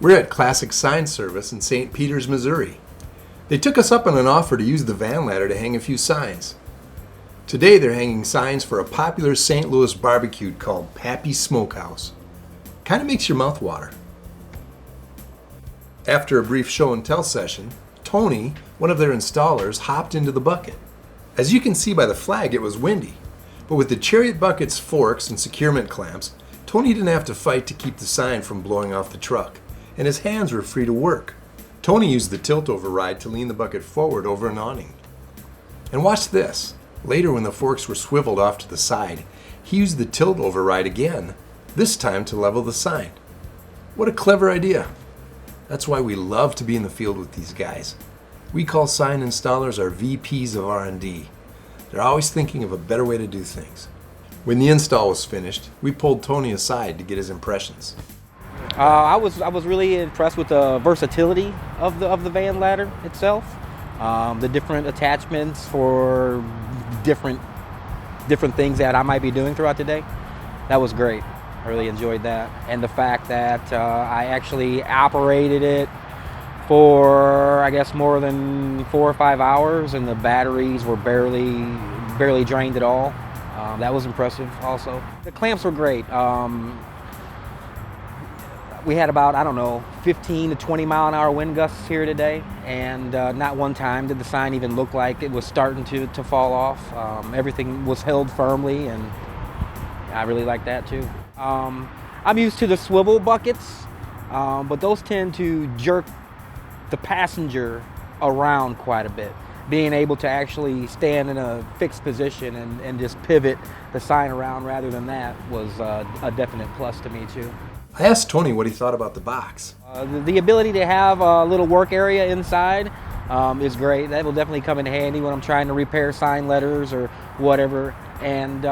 We're at Classic Sign Service in St. Peters, Missouri. They took us up on an offer to use the van ladder to hang a few signs. Today they're hanging signs for a popular St. Louis barbecue called Pappy's Smokehouse. Kind of makes your mouth water. After a brief show and tell session, Tony, one of their installers, hopped into the bucket. As you can see by the flag, it was windy, but with the Chariot bucket's forks and securement clamps, Tony didn't have to fight to keep the sign from blowing off the truck, and his hands were free to work. Tony used the tilt override to lean the bucket forward over an awning. And watch this. Later, when the forks were swiveled off to the side, he used the tilt override again, this time to level the sign. What a clever idea. That's why we love to be in the field with these guys. We call sign installers our VPs of R&D. They're always thinking of a better way to do things. When the install was finished, we pulled Tony aside to get his impressions. I was really impressed with the versatility of the van ladder itself. The different attachments for different things that I might be doing throughout the day. That was great. I really enjoyed that, and the fact that I actually operated it for I guess more than 4 or 5 hours, and the batteries were barely drained at all. That was impressive. Also, the clamps were great. We had about, I don't know, 15 to 20 mile an hour wind gusts here today, and not one time did the sign even look like it was starting to fall off. Everything was held firmly, and I really like that too. I'm used to the swivel buckets, but those tend to jerk the passenger around quite a bit. Being able to actually stand in a fixed position and just pivot the sign around rather than that was a definite plus to me too. I asked Tony what he thought about the box. The ability to have a little work area inside is great. That will definitely come in handy when I'm trying to repair sign letters or whatever. And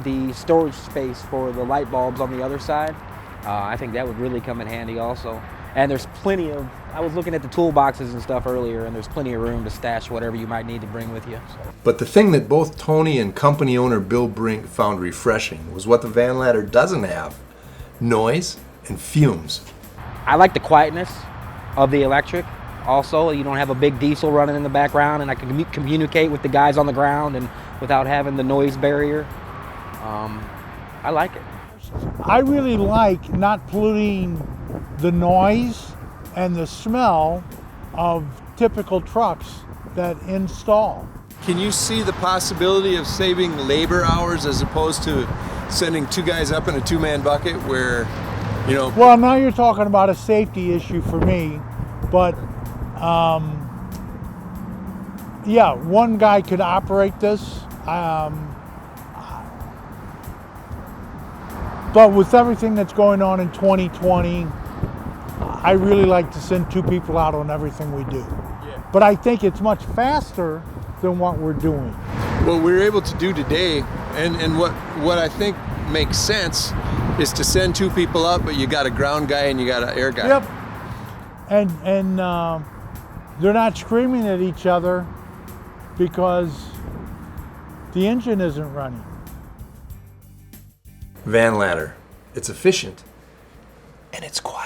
the storage space for the light bulbs on the other side, I think that would really come in handy also. And there's plenty of, I was looking at the toolboxes and stuff earlier, and there's plenty of room to stash whatever you might need to bring with you. So. But the thing that both Tony and company owner Bill Brink found refreshing was what the van ladder doesn't have: noise and fumes. I like the quietness of the electric. Also, you don't have a big diesel running in the background, and I can communicate with the guys on the ground and without having the noise barrier. I like it. I really like not polluting the noise and the smell of typical trucks that install. Can you see the possibility of saving labor hours as opposed to sending 2 guys up in a 2-man bucket where, you know? Well, now you're talking about a safety issue for me, but yeah, one guy could operate this. But with everything that's going on in 2020, I really like to send 2 people out on everything we do. Yeah. But I think it's much faster than what we're doing. What we're able to do today, and what I think makes sense, is to send 2 people up, but you got a ground guy and you got an air guy. Yep. And they're not screaming at each other because the engine isn't running. Van ladder. It's efficient and it's quiet.